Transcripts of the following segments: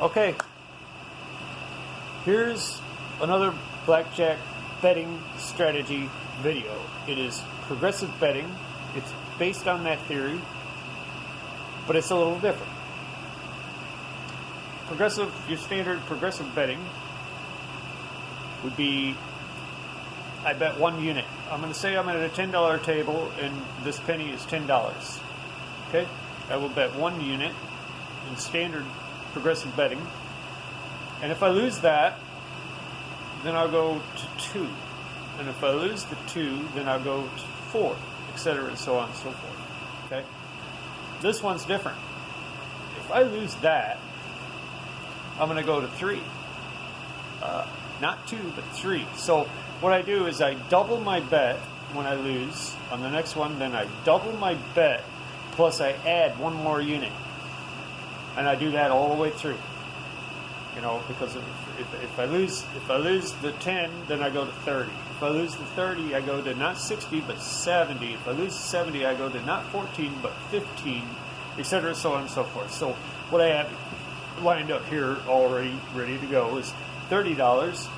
Okay, here's another blackjack betting strategy video. It is progressive betting. It's based on that theory, but it's a little different. Your standard progressive betting would be, I bet one unit. I'm going to say I'm at a $10 table and this penny is $10. Okay? I will bet one unit in standard progressive betting. And if I lose that, then I'll go to 2. And if I lose the 2, then I'll go to 4, etc. and so on and so forth. Okay? This one's different. If I lose that, I'm going to go to 3. Not 2, but 3. So what I do is I double my bet when I lose. On the next one, then I double my bet, plus I add one more unit. And I do that all the way through. You know, because if I lose the 10, then I go to 30. If I lose the 30, I go to not 60, but 70. If I lose 70, I go to not 14, but 15, etc., so on and so forth. So what I have lined up here already ready to go is $30, $70,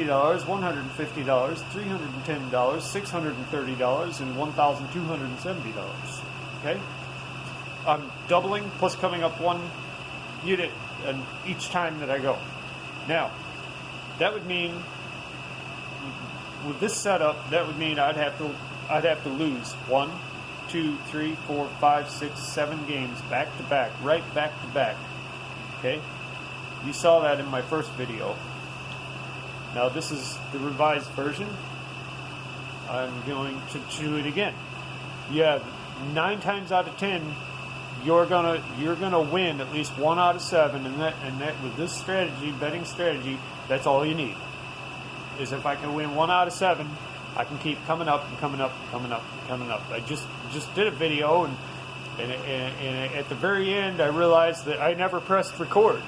$150, $310, $630, and $1,270. Okay? I'm doubling plus coming up one unit each time that I go. Now, that would mean with this setup, that would mean I'd have to lose 1, 2, 3, 4, 5, 6, 7 games back to back, right back to back. Okay? You saw that in my first video. Now this is the revised version. I'm going to do it again. Yeah, 9 times out of 10, you're gonna win at least 1 out of 7, and that with this strategy, betting strategy, that's all you need. Is if I can win 1 out of 7, I can keep coming up and coming up and coming up and coming up. I just did a video, and at the very end, I realized that I never pressed record.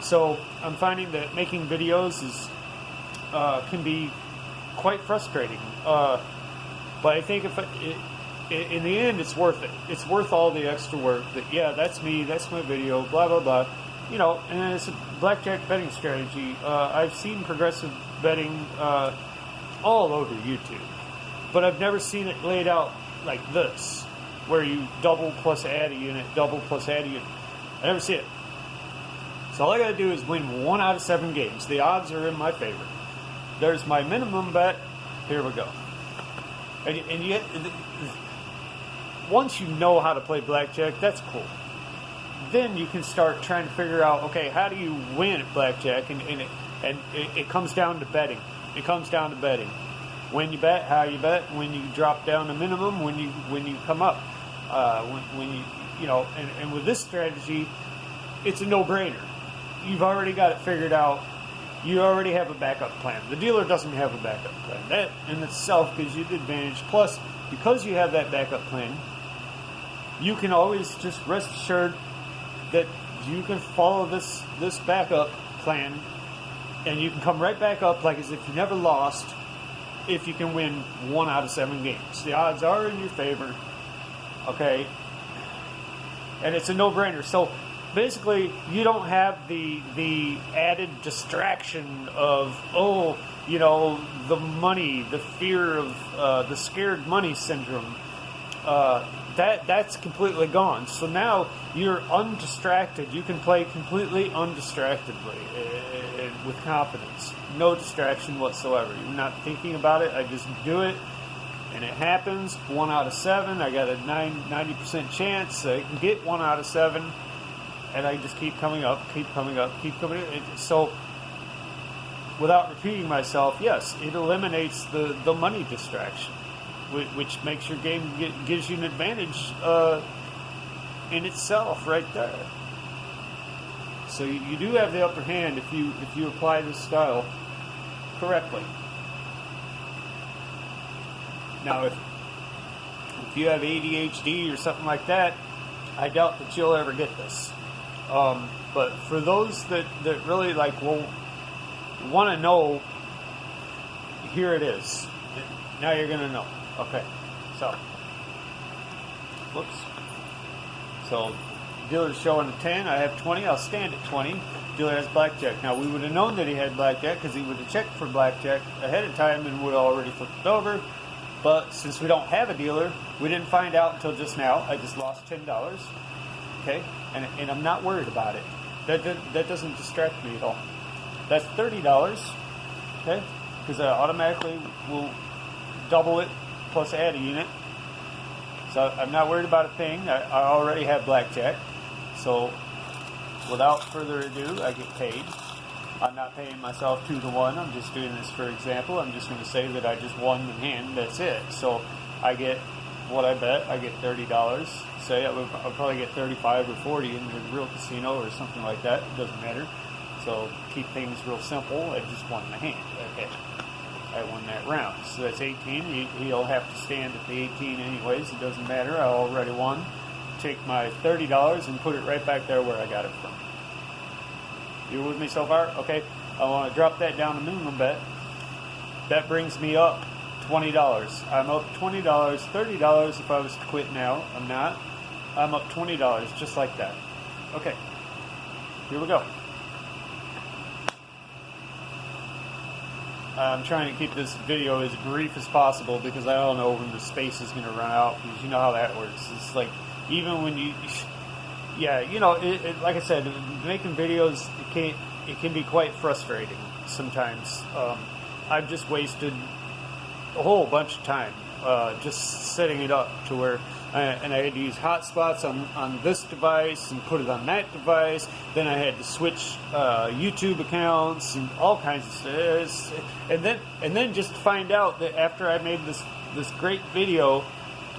So I'm finding that making videos can be quite frustrating. But I think in the end, it's worth it. It's worth all the extra work. That yeah, that's me. That's my video. Blah blah blah. You know, and it's a blackjack betting strategy. I've seen progressive betting all over YouTube, but I've never seen it laid out like this, where you double plus add a unit, double plus add a unit. I never see it. So all I got to do is win 1 out of 7 games. The odds are in my favor. There's my minimum bet. Here we go. And yet, once you know how to play blackjack, that's cool. Then you can start trying to figure out, okay, how do you win at blackjack? And it comes down to betting. It comes down to betting. When you bet, how you bet, when you drop down to minimum, when you come up, when you know, and with this strategy, it's a no-brainer. You've already got it figured out. You already have a backup plan. The dealer doesn't have a backup plan. That in itself gives you the advantage. Plus, because you have that backup plan, you can always just rest assured that you can follow this backup plan, and you can come right back up like as if you never lost if you can win 1 out of 7 games. The odds are in your favor, okay? And it's a no-brainer. So basically, you don't have the added distraction of, oh, you know, the money, the fear of the scared money syndrome. That's completely gone. So now you're undistracted. You can play completely undistractedly and with confidence. No distraction whatsoever. You're not thinking about it. I just do it, and it happens. 1 out of 7. I got a 90% chance I can get 1 out of 7, and I just keep coming up, keep coming up, keep coming up. So without repeating myself, yes, it eliminates the money distraction, which makes your game gives you an advantage in itself right there. So you do have the upper hand if you apply this style correctly. Now, if you have ADHD or something like that, I doubt that you'll ever get this. But for those that really want to know, here it is. Now you're going to know. Okay, so, whoops. So Dealer's showing a 10. I have 20. I'll stand at 20. Dealer has blackjack. Now, we would have known that he had blackjack because he would have checked for blackjack ahead of time and would have already flipped it over. But since we don't have a dealer, we didn't find out until just now. I just lost $10. Okay? And I'm not worried about it. That doesn't distract me at all. That's $30. Okay? Because I automatically will double it plus add a unit. So I'm not worried about a thing. I already have blackjack. So without further ado, I get paid. I'm not paying myself 2 to 1. I'm just doing this for example. I'm just going to say that I just won the hand. That's it. So I get what I bet. I get $30. Say I'll probably get 35 or 40 in the real casino or something like that. It doesn't matter. So keep things real simple. I just won the hand. Okay. I won that round. So that's 18. He'll have to stand at the 18 anyways. It doesn't matter. I already won. Take my $30 and put it right back there where I got it from. You with me so far? Okay. I want to drop that down to minimum bet. That brings me up $20. I'm up $20. $30 if I was to quit now. I'm not. I'm up $20 just like that. Okay. Here we go. I'm trying to keep this video as brief as possible because I don't know when the space is going to run out, because you know how that works. It's like, even when you, yeah, you know, like I said, making videos, it can be quite frustrating sometimes. I've just wasted a whole bunch of time just setting it up to where, and I had to use hotspots on this device and put it on that device. Then I had to switch YouTube accounts and all kinds of stuff. And then just to find out that after I made this great video,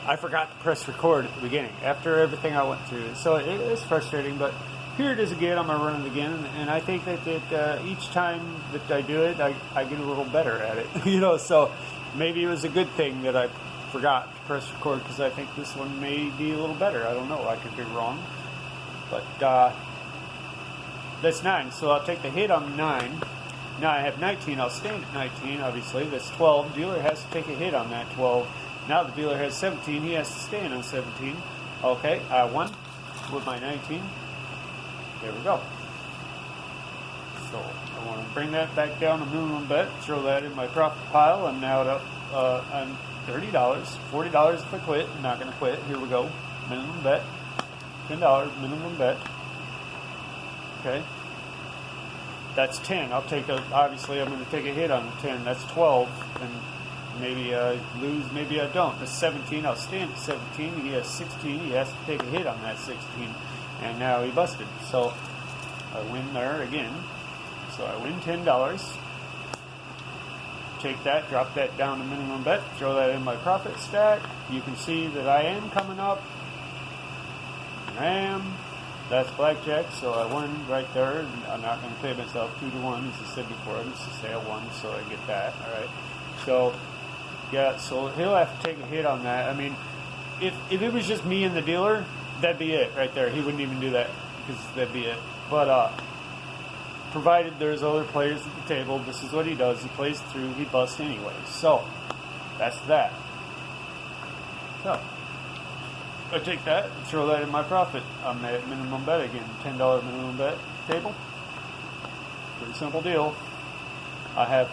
I forgot to press record at the beginning after everything I went through. So it is frustrating, but here it is again. I'm gonna run it again, and I think that each time that I do it, I get a little better at it. You know, so maybe it was a good thing that I forgot to press record, because I think this one may be a little better. I don't know. I could be wrong, but that's 9. So I'll take the hit on 9. Now I have 19. I'll stand at 19. Obviously, that's 12. Dealer has to take a hit on that 12. Now the dealer has 17. He has to stand on 17. Okay, I won with my 19. There we go. So I want to bring that back down to minimum bet. Throw that in my profit pile. I'm now up. I'm $30, $40 if I quit. I'm not going to quit. Here we go. Minimum bet. $10 minimum bet. Okay. That's 10. I'll take obviously I'm going to take a hit on 10. That's 12. And maybe I lose, maybe I don't. That's 17. I'll stand at 17. He has 16. He has to take a hit on that 16. And now he busted. So I win there again. So I win $10. Take that, drop that down to minimum bet, throw that in my profit stack. You can see that I am coming up. I am. That's blackjack, so I won right there. I'm not going to pay myself 2 to 1, as I said before. I'm just to say I won, so I get that. All right. So, yeah, so he'll have to take a hit on that. I mean, if it was just me and the dealer, that'd be it right there. He wouldn't even do that, because that'd be it. But, provided there's other players at the table, this is what he does. He plays through, he busts anyway. So, that's that. So, I take that and throw that in my profit. I'm at minimum bet again. $10 minimum bet table. Pretty simple deal. I have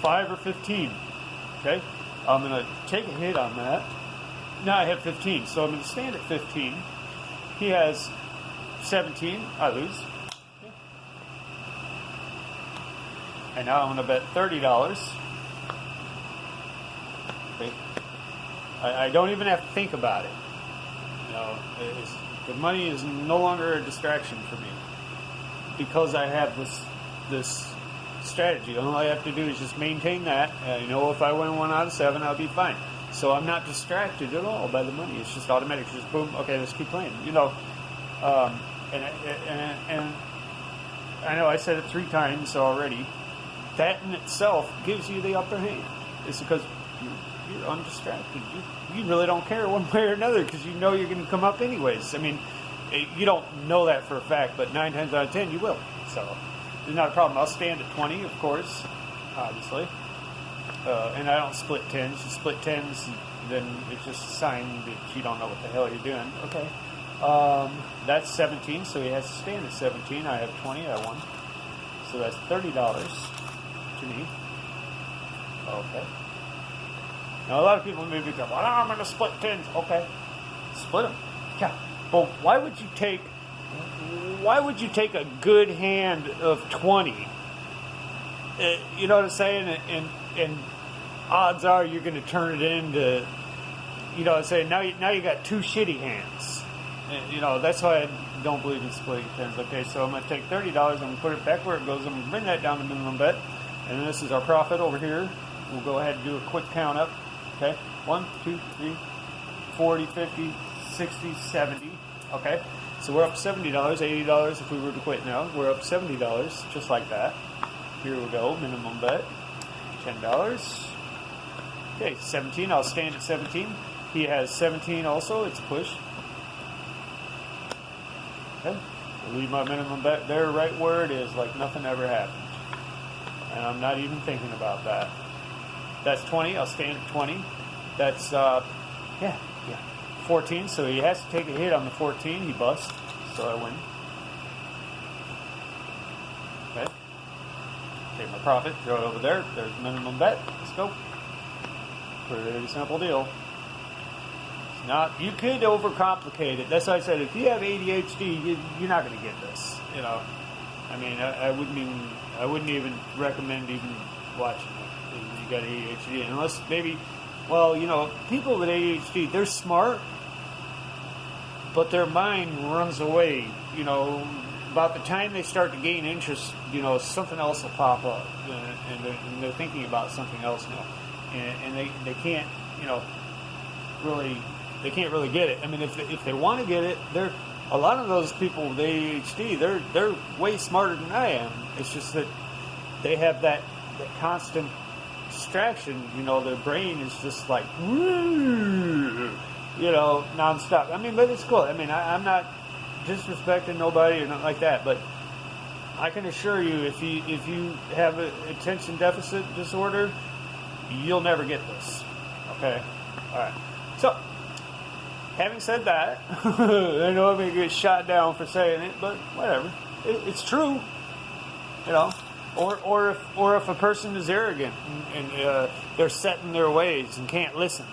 5 or 15. Okay? I'm going to take a hit on that. Now I have 15. So I'm going to stand at 15. He has 17. I lose. And now I'm going to bet $30. Okay. I don't even have to think about it. You know, the money is no longer a distraction for me because I have this strategy. All I have to do is just maintain that. You know, if I win 1 out of 7, I'll be fine. So I'm not distracted at all by the money. It's just automatic. It's just boom. Okay, let's keep playing. You know, and I know I said it 3 times already. That in itself gives you the upper hand. It's because you're undistracted. You really don't care one way or another because you know you're going to come up anyways. I mean, you don't know that for a fact, but 9 times out of 10 you will. So it's not a problem. I'll stand at 20, of course, obviously. And I don't split 10s. You split 10s, then it's just a sign that you don't know what the hell you're doing. Okay. That's 17, so he has to stand at 17. I have 20, I won. So that's $30 to me. Okay. Now a lot of people may be going, well, I'm going to split tens. Okay. Split them. Yeah. But why would you take a good hand of 20? You know what I'm saying? And odds are you're going to turn it into, you know what I'm saying? Now you got two shitty hands. You know, that's why I don't believe in splitting tens. Okay, so I'm going to take $30. I'm going to put it back where it goes. I'm going to bring that down to minimum bet. And this is our profit over here. We'll go ahead and do a quick count up. Okay, 1, 2, 3, 40, 50, 60, 70. Okay, so we're up $70, $80 if we were to quit now. We're up $70, just like that. Here we go, minimum bet, $10. Okay, 17, I'll stand at 17. He has 17 also, it's a push. Okay, I'll leave my minimum bet there right where it is, like nothing ever happened. And I'm not even thinking about that. That's 20, I'll stand at 20. That's, 14, so he has to take a hit on the 14. He busts, so I win. Okay. Take my profit, throw it over there. There's the minimum bet. Let's go. Pretty simple deal. It's not, you could overcomplicate it. That's why I said if you have ADHD, you're not going to get this. You know, I mean, I wouldn't even recommend even watching it if you got ADHD, unless maybe, well, you know, people with ADHD, they're smart, but their mind runs away. You know, about the time they start to gain interest, you know, something else will pop up, and they're thinking about something else now, and they can't, you know, they can't really get it. I mean, if they want to get it, a lot of those people with ADHD, they're way smarter than I am. It's just that they have that constant distraction. You know, their brain is just like, woo, you know, nonstop. I mean, but it's cool. I mean, I'm not disrespecting nobody or nothing like that, but I can assure you, if you have an attention deficit disorder, you'll never get this. Okay? All right. So, having said that, I know I'm going to get shot down for saying it, but whatever. It's true. You know? Or if a person is arrogant and they're set in their ways and can't listen,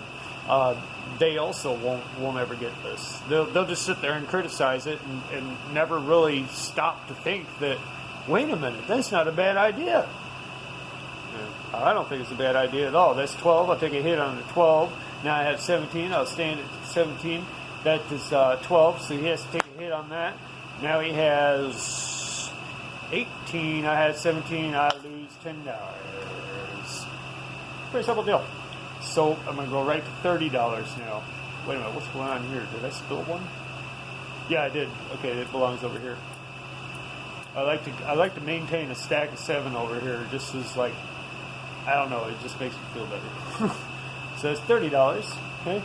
they also won't ever get this. They'll just sit there and criticize it and never really stop to think that, wait a minute, that's not a bad idea. Yeah, I don't think it's a bad idea at all. That's 12. I'll take a hit on the 12. Now I have 17. I'll stand at 17. That is 12, so he has to take a hit on that. Now he has 18. I had 17. I lose $10. Pretty simple deal. So I'm going to go right to $30 now. Wait a minute, what's going on here? Did I spill one? Yeah, I did. Okay, it belongs over here. I like to maintain a stack of 7 over here, just as like, I don't know, it just makes me feel better. So it's $30. Okay.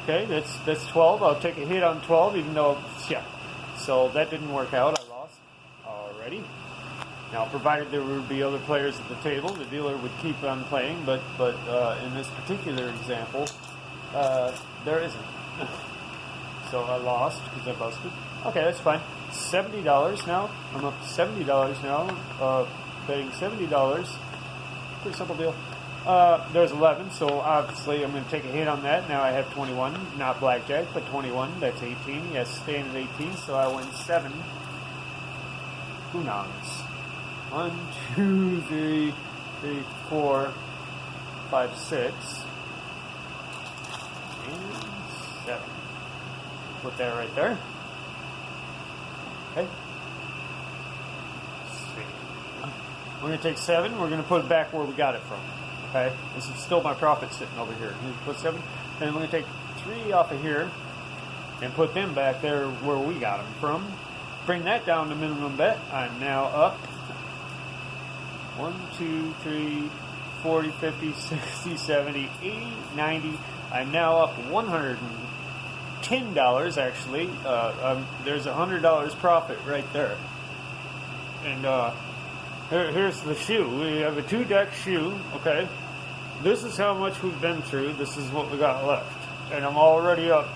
Okay, that's 12. I'll take a hit on 12, even though, yeah. So that didn't work out. I lost already. Now, provided there would be other players at the table, the dealer would keep on playing. But in this particular example, there isn't. So I lost because I busted. Okay, that's fine. $70 now. I'm up to $70 now. Betting $70. Pretty simple deal. There's 11, so obviously I'm going to take a hit on that. Now I have 21, not blackjack, but 21. That's 18. Yes, staying at 18, so I win 7. Who knows? 1, 2, 3, 4, 5, 6, and 7. Put that right there. Okay. Let's see. We're going to take 7. We're going to put it back where we got it from. Okay, this is still my profit sitting over here. Put 7, and we're going to take 3 off of here and put them back there where we got them from. Bring that down to minimum bet. I'm now up 1, 2, 3, 40, 50, 60, 70, 80, 90. I'm now up $110 actually. There's $100 profit right there. And here's the shoe. We have a 2-deck shoe, okay? this is how much we've been through. This is what we got left. And I'm already up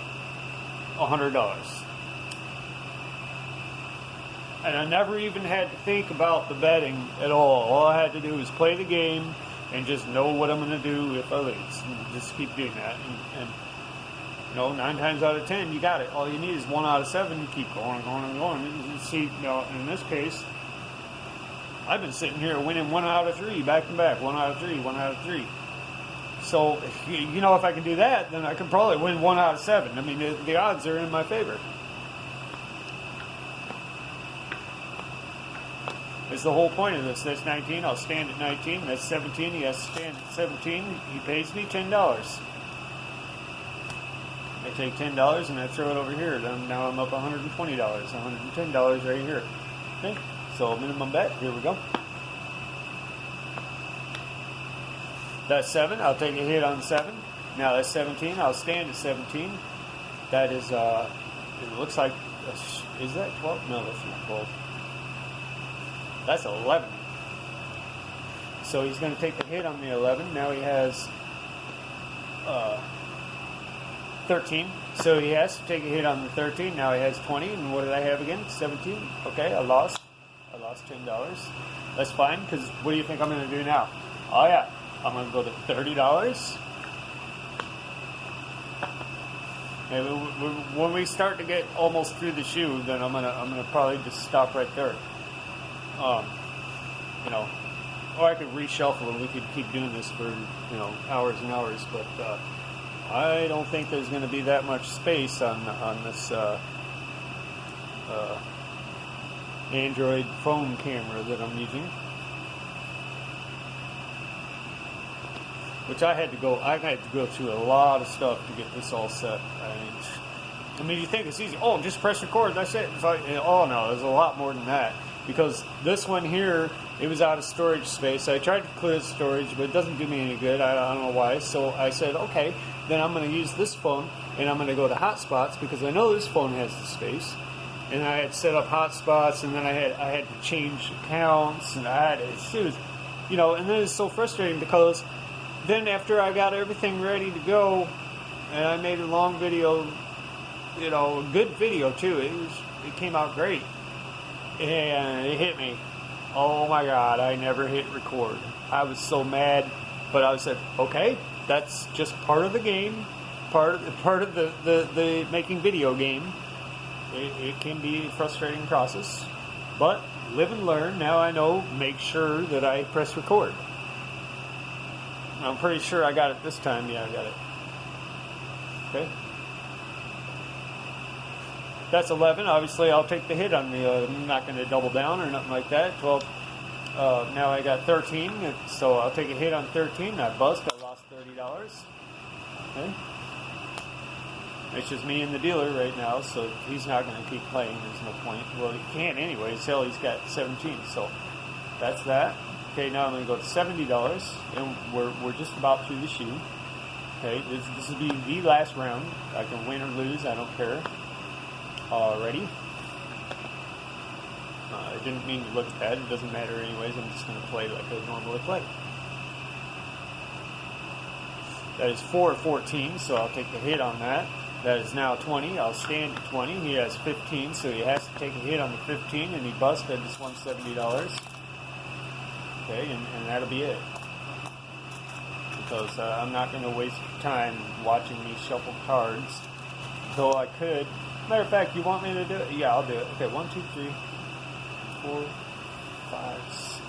$100. And I never even had to think about the betting at all. All I had to do was play the game and just know what I'm going to do if I lose. And just keep doing that. And you know, 9 times out of 10, you got it. All you need is 1 out of 7. You keep going and going and going. And see, you know, in this case, I've been sitting here winning 1 out of 3, back to back. 1 out of 3, 1 out of 3. So, you know, if I can do that, then I could probably win 1 out of 7. I mean, the odds are in my favor. That's the whole point of this. That's 19. I'll stand at 19. That's 17. He has to stand at 17. He pays me $10. I take $10 and I throw it over here. Then now I'm up $120. $110 right here. Okay. So minimum bet. Here we go. That's 7. I'll take a hit on 7. Now that's 17. I'll stand at 17. That is, it looks like, is that 12? No, that's not 12. That's 11. So he's going to take the hit on the 11. Now he has 13. So he has to take a hit on the 13. Now he has 20. And what did I have again? 17. Okay, I lost. I lost $10. That's fine, because what do you think I'm going to do now? Oh yeah, I'm going to go to $30. Maybe when we start to get almost through the shoe, then I'm gonna probably just stop right there. You know, or I could reshuffle and we could keep doing this for, you know, hours and hours, but I don't think there's going to be that much space on this Android phone camera that I'm using, which I had to go through a lot of stuff to get this all set. I mean, you think it's easy. Oh, just press record. That's it. It's like, oh no, there's a lot more than that. Because this one here, it was out of storage space. I tried to clear the storage, but it doesn't do me any good. I don't know why. So I said, okay, then I'm going to use this phone, and I'm going to go to hotspots because I know this phone has the space. And I had set up hotspots, and then I had to change accounts, and it was, you know. And then it's so frustrating because then after I got everything ready to go, and I made a long video, you know, a good video too. It came out great. And it hit me. Oh my God, I never hit record. I was so mad, but I said, okay, that's just part of the game, part of the making video game. It can be a frustrating process, but live and learn. Now I know, make sure that I press record. I'm pretty sure I got it this time. Yeah, I got it. Okay. That's 11. Obviously, I'll take the hit on the. I'm not going to double down or nothing like that. 12. Now I got 13, so I'll take a hit on 13. I bust. I lost $30. Okay. It's just me and the dealer right now, so he's not going to keep playing. There's no point. Well, he can't anyway. Hell, he's got 17. So that's that. Okay. Now I'm going to go to $70, and we're just about through the shoe. Okay. This will be the last round. I can win or lose. I don't care. Alrighty. I didn't mean to look at that. It doesn't matter anyways. I'm just going to play like I normally play. That is 4 14, so I'll take the hit on that. That is now 20. I'll stand at 20. He has 15, so he has to take a hit on the 15, and he busts. I just won $70. Okay, and that'll be it. Because I'm not going to waste time watching me shuffle cards. Though I could. Matter of fact, you want me to do it? Yeah, I'll do it. Okay, 1, 2, 3, 4, 5, 6,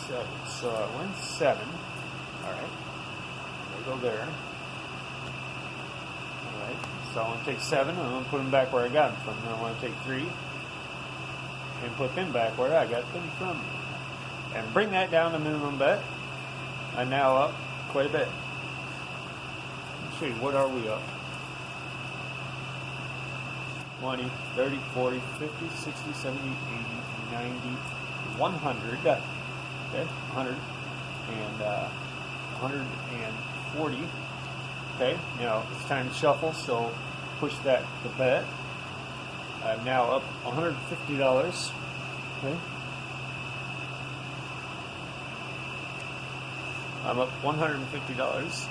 7. So I win 7. Alright. We'll go there. Alright. So I want to take 7 and I'm going to put them back where I got them from. Then I want to take 3 and put them back where I got them from. And bring that down to minimum bet. I'm now up quite a bit. Let's see, what are we up? 20, 30, 40, 50, 60, 70, 80, 90, 100. Okay, 100 and 140. Okay, now it's time to shuffle, so push that to bet. I'm now up $150. Okay. I'm up $150,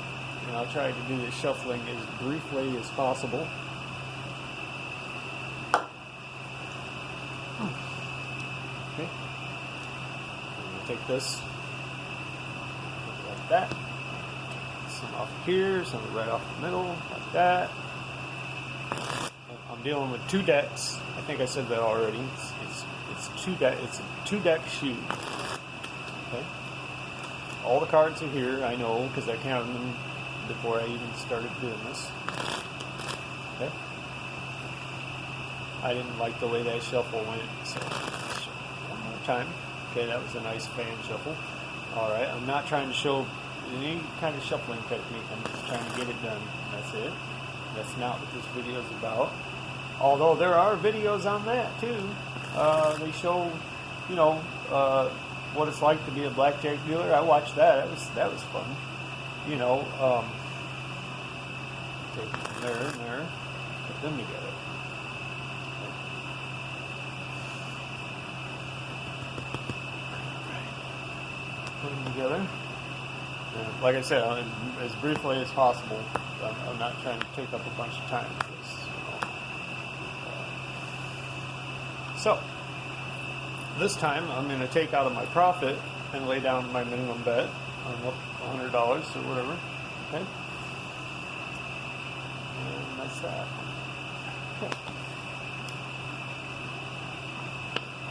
and I'll try to do this shuffling as briefly as possible. Okay, I'm going to take this like that. Some off here, some right off the middle, like that. I'm dealing with 2 decks. I think I said that already. It's a 2-deck shoe. Okay. All the cards are here. I know because I counted them before I even started doing this. Okay. I didn't like the way that shuffle went, so one more time. Okay, that was a nice fan shuffle. All right. I'm not trying to show any kind of shuffling technique. I'm just trying to get it done. That's it. That's not what this video is about. Although there are videos on that too. They show, you know, what it's like to be a blackjack dealer. I watched that. That was fun. You know, take them there and there, put them together. Put them together. Like I said, as briefly as possible. I'm not trying to take up a bunch of time for this. So, this time I'm going to take out of my profit and lay down my minimum bet. I'm up $100 or whatever. Okay? And that's that.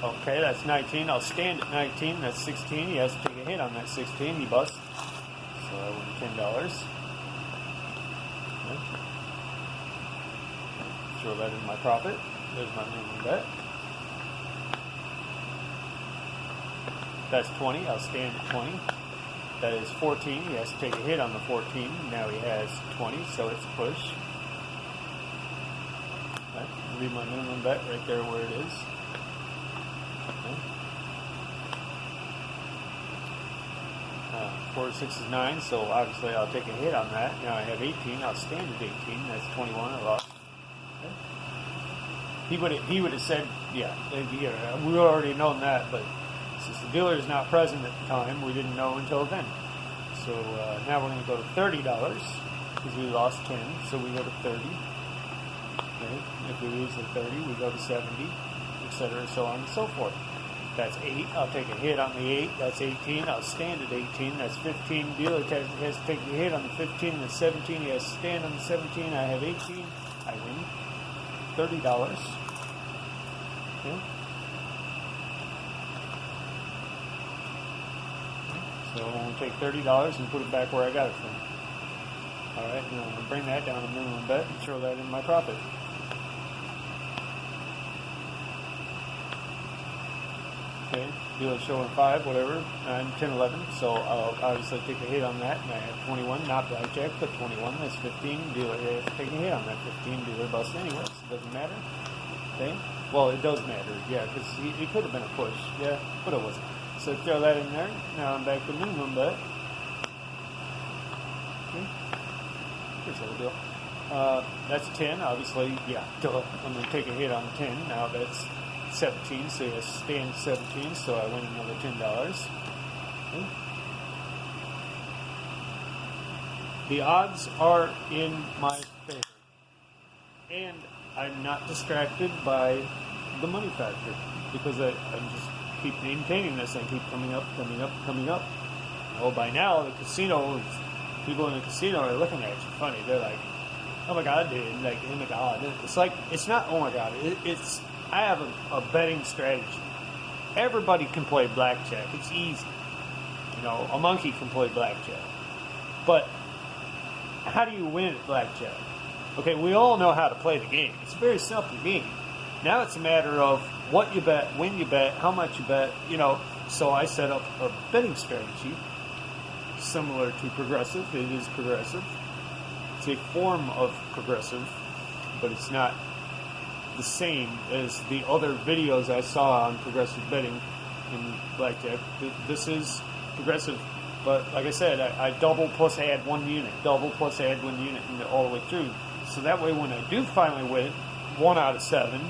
Okay, that's 19. I'll stand at 19. That's 16. He has to take a hit on that 16. He busts. So I win $10. Okay. Throw that in my profit. There's my minimum bet. That's 20. I'll stand at 20. That is 14. He has to take a hit on the 14. Now he has 20, so it's push. Okay. Leave my minimum bet right there where it is. Okay. 4 to 6 is 9, so obviously I'll take a hit on that. Now I have 18. I'll stand at 18. That's 21. I lost. Okay. He would have said, yeah, we already known that, but since the dealer is not present at the time, we didn't know until then. So now we're going to go to $30 because we lost 10, so we go to 30. Okay. If we lose the 30, we go to 70, etc., so on and so forth. That's 8. I'll take a hit on the 8. That's 18. I'll stand at 18. That's 15. Dealer has to take a hit on the 15. That's 17. He has to stand on the 17. I have 18. I win $30. Okay. So I'm going to take $30 and put it back where I got it from. Alright, and I'm going to bring that down to minimum bet and throw that in my profit. Okay, dealer showing 5, whatever, 9, 10, 11. So I'll obviously take a hit on that, and I have 21, not blackjack, but 21. That's 15. Dealer has to take a hit on that 15. Dealer busts anyway, so it doesn't matter. Okay, well, it does matter, yeah, because it could have been a push, yeah, but it wasn't. So throw that in there. Now I'm back to minimum bet. Okay. Here's the whole deal. That's 10, obviously, yeah, duh. I'm going to take a hit on 10. Now that's 17, so you stand 17, so I win another $10. Okay. The odds are in my favor. And I'm not distracted by the money factor because I'm just keep maintaining this and keep coming up. Oh, by now the casino, people in the casino are looking at you funny. They're like, "Oh my God, dude!" Like, "Oh my God!" It's like it's not. Oh my God! It's. I have a betting strategy. Everybody can play blackjack. It's easy. You know, a monkey can play blackjack. But how do you win at blackjack? Okay, we all know how to play the game. It's a very simple game. Now it's a matter of what you bet, when you bet, how much you bet, you know. So I set up a betting strategy similar to progressive. It is progressive. It's a form of progressive, but it's not the same as the other videos I saw on progressive betting in blackjack. This is progressive, but like I said, I double plus add 1 unit, double plus add 1 unit, and all the way through. So that way when I do finally win 1 out of 7,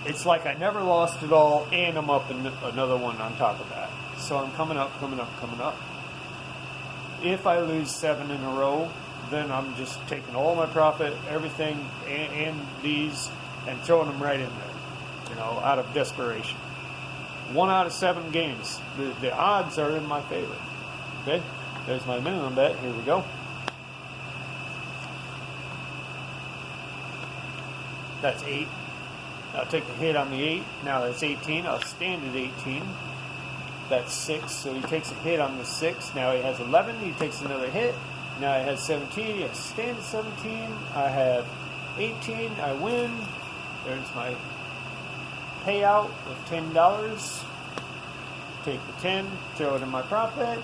it's like I never lost it all, and I'm up another one on top of that. So I'm coming up. If I lose 7 in a row, then I'm just taking all my profit, everything, and these, and throwing them right in there, you know, out of desperation. 1 out of 7 games. The odds are in my favor. Okay, there's my minimum bet. Here we go. That's 8. I'll take the hit on the 8. Now that's 18. I'll stand at 18. That's 6. So he takes a hit on the 6. Now he has 11. He takes another hit. Now he has 17. He has to stand at 17. I have 18. I win. There's my payout of $10. Take the 10. Throw it in my profit.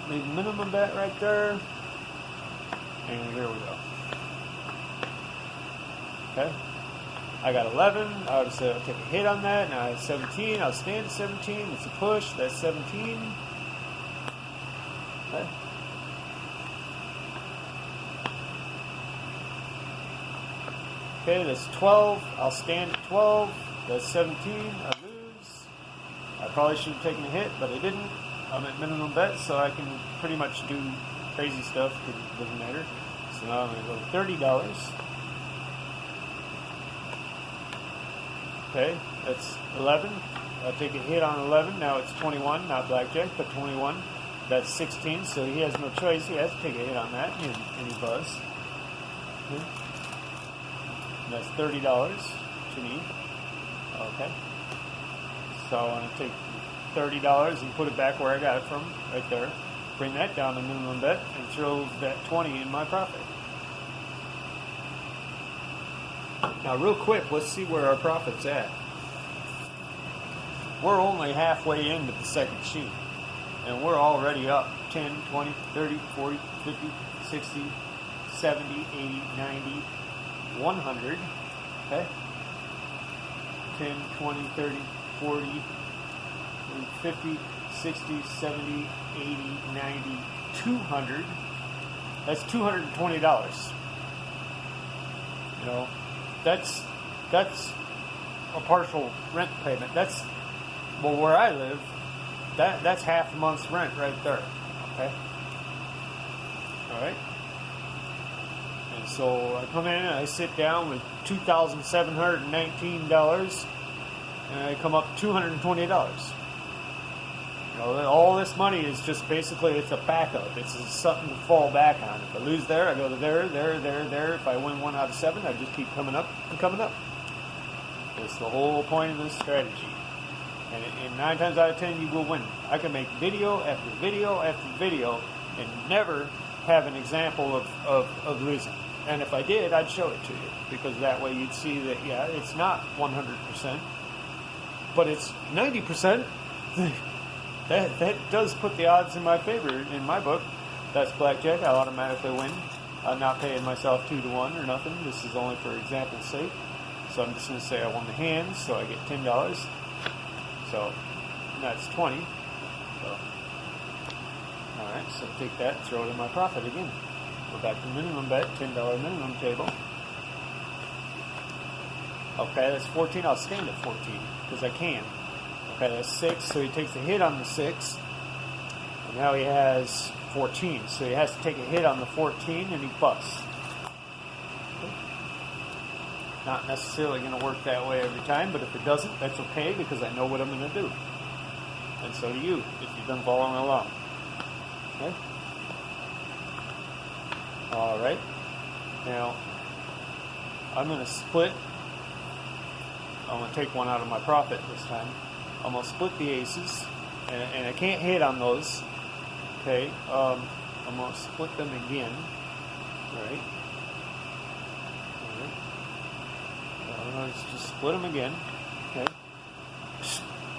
Leave the minimum bet right there. And here we go. Okay. I got 11. I would say I'll take a hit on that. Now I have 17. I'll stand at 17. It's a push. That's 17. Okay. Okay, that's 12. I'll stand at 12. That's 17. I lose. I probably should have taken a hit, but I didn't. I'm at minimum bet, so I can pretty much do crazy stuff because it doesn't matter. So now I'm going to go $30. Okay, that's 11. I'll take a hit on 11. Now it's 21, not blackjack, but 21. That's 16, so he has no choice. He has to take a hit on that, and he buzz. Okay. That's $30 to me. Okay. So I'm going to take $30 and put it back where I got it from, right there. Bring that down to minimum bet and throw that 20 in my profit. Now, real quick, let's see where our profit's at. We're only halfway into the second sheet, and we're already up 10, 20, 30, 40, 50, 60, 70, 80, 90, 100. Okay? 10, 20, 30, 40, 50, 60, 70, 80, 90, 200. That's $220. You know, that's a partial rent payment. That's, well, where I live, that's half a month's rent right there. Okay? All right? And so I come in and I sit down with $2,719, and I come up $220. You know, all this money is just basically, it's a backup. It's something to fall back on. If I lose there, I go to there. If I win 1 out of 7, I just keep coming up and coming up. It's the whole point of this strategy. And 9 times out of 10, you will win. I can make video after video after video and never have an example of losing. And if I did, I'd show it to you, because that way you'd see that, yeah, it's not 100%, but it's 90%. That does put the odds in my favor in my book. That's blackjack. I automatically win. I'm not paying myself 2 to 1 or nothing. This is only for example's sake. So I'm just going to say I won the hands, so I get $10. So that's 20. So, all right, so take that and throw it in my profit again. Go back to minimum bet, $10 minimum table. Okay, that's 14. I'll stand at 14 because I can. Okay, that's 6, so he takes a hit on the 6. And now he has 14, so he has to take a hit on the 14, and he busts. Okay. Not necessarily going to work that way every time, but if it doesn't, that's okay, because I know what I'm going to do. And so do you, if you've been following along. Okay? All right. Now, I'm going to split. I'm going to take 1 out of my profit this time. I'm going to split the aces, and I can't hit on those. Okay, I'm going to split them again. All right. I'm going to just split them again. Okay.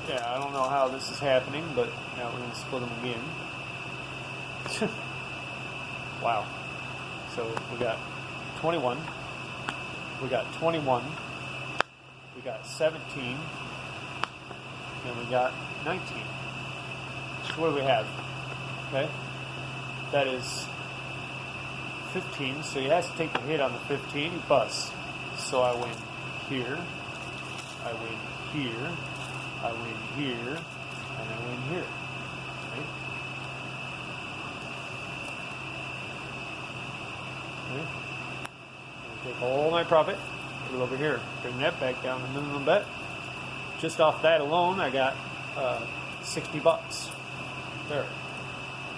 Yeah, I don't know how this is happening, but now we're going to split them again. Wow. So we got 21. We got 21. We got 17. And we got 19. So what do we have? Okay. That is 15. So he has to take the hit on the 15. He busts. So I win here. I win here. I win here. And I win here. Okay. Okay. Take all my profit, put it over here, bring that back down to minimum bet. Just off that alone, I got $60 there.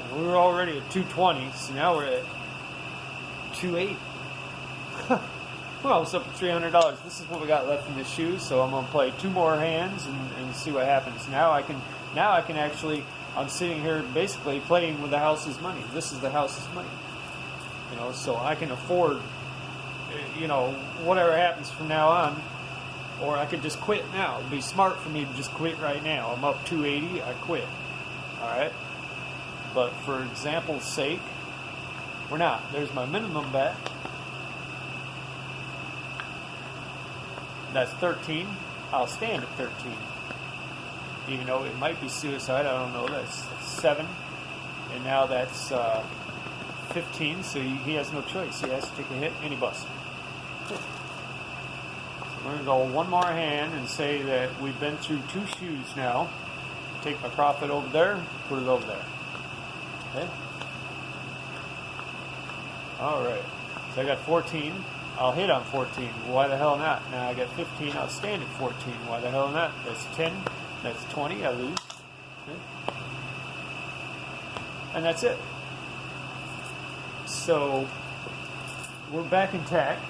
And we were already at 220, so now we're at 280. Well, it's up to $300. This is what we got left in the shoe, so I'm gonna play 2 more hands and see what happens. Now I can actually. I'm sitting here basically playing with the house's money. This is the house's money, so I can afford, whatever happens from now on, or I could just quit now. It'd be smart for me to just quit right now. I'm up 280, I quit. All right, but for example's sake, we're not. There's my minimum bet. That's 13. I'll stand at 13. Even though it might be suicide, I don't know. That's 7. And now that's 15, so he has no choice. He has to take a hit and he busts. So we're going to go one more hand and say that we've been through 2 shoes now. Take my profit over there, put it over there. Okay? Alright. So I got 14. I'll hit on 14. Why the hell not? Now I got 15. I'll stand at 14. Why the hell not? That's 10. That's 20. I lose. Okay. And that's it. So we're back intact.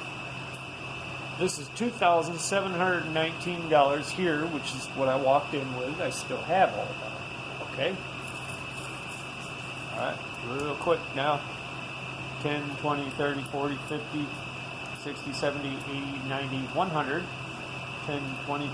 This is $2,719 here, which is what I walked in with. I still have all of that. Okay? Alright, real quick now. 10, 20, 30, 40, 50, 60, 70, 80, 90, 100. 10, 20,